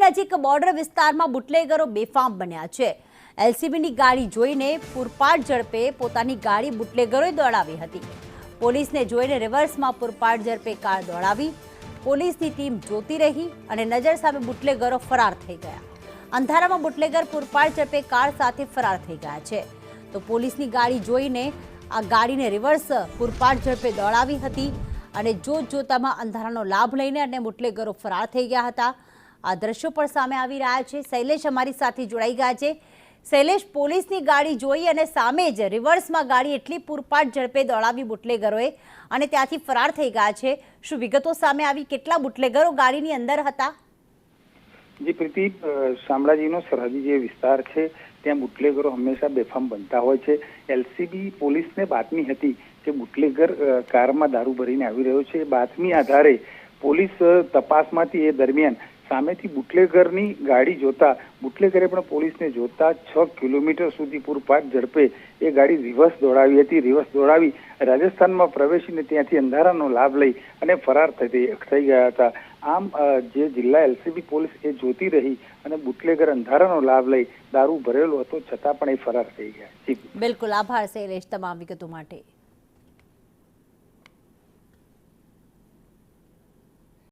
નજીક બોર્ડર વિસ્તારમાં બુટલેગરો બેફામ બન્યા છે। એલસીબીની ગાડી જોઈને પૂરપાટ ઝડપે પોતાની ગાડી બુટલેગરોએ દોડાવી હતી। પોલીસને જોઈને રિવર્સમાં પૂરપાટ ઝડપે કાર દોડાવી। પોલીસની ટીમ જોતી રહી અને નજર સામે બુટલેગરો ફરાર થઈ ગયા। અંધારામાં બુટલેગર પૂરપાટ ઝડપે કાર સાથે ફરાર થઈ ગયા છે। તો પોલીસની ગાડી જોઈને આ ગાડીને રિવર્સ પૂરપાટ ઝડપે દોડાવી હતી અને જોતામાં અંધારાનો લાભ લઈને અને બુટલેગરો ફરાર થઈ ગયા હતા। આ દ્રશ્યો પણ સામે આવી રહ્યા છે। શૈલેષ અમારી સાથે જોડાઈ ગયા છે। શૈલેષ, પોલીસની ગાડી જોઈ અને સામે જ રિવર્સમાં ગાડી એટલી પૂરપાટ ઝડપે દોડાવી બુટલેગરોએ અને ત્યાંથી ફરાર થઈ ગયા છે। શું વિગતો સામે આવી? કેટલા બુટલેગરો ગાડીની અંદર હતા? જી પ્રીતિ, શામળાજીનો સરહદી જે વિસ્તાર છે ત્યાં બુટલેગરો હંમેશા બેફામ બનતા હોય છે। એલસીબી પોલીસને બાતમી હતી કે બુટલેગર કારમાં દારૂ ભરીને આવી રહ્યો છે। બાતમી આધારે પોલીસ તપાસમાંથી એ દરમિયાન સામેથી બુટલેગરની ગાડી જોતા બુટલેગરે પણ પોલીસને જોતા 6 કિલોમીટર સુધી પૂરપાટ ઝડપે એ ગાડી રિવર્સ દોડાવી હતી। રિવર્સ દોડાવી રાજસ્થાનમાં પ્રવેશીને ત્યાંથી અંધારાનો લાભ લઈ અને ફરાર થઈ ગયા હતા। આમ જે જિલ્લા એલસીબી પોલીસ એ જોતી રહી અને બુટલેગર અંધારાનો લાભ લઈ દારૂ ભરેલો હતો છતાં પણ એ ફરાર થઈ ગયા। બિલકુલ, આભાર શૈલેષ તમામ વિગતો માટે।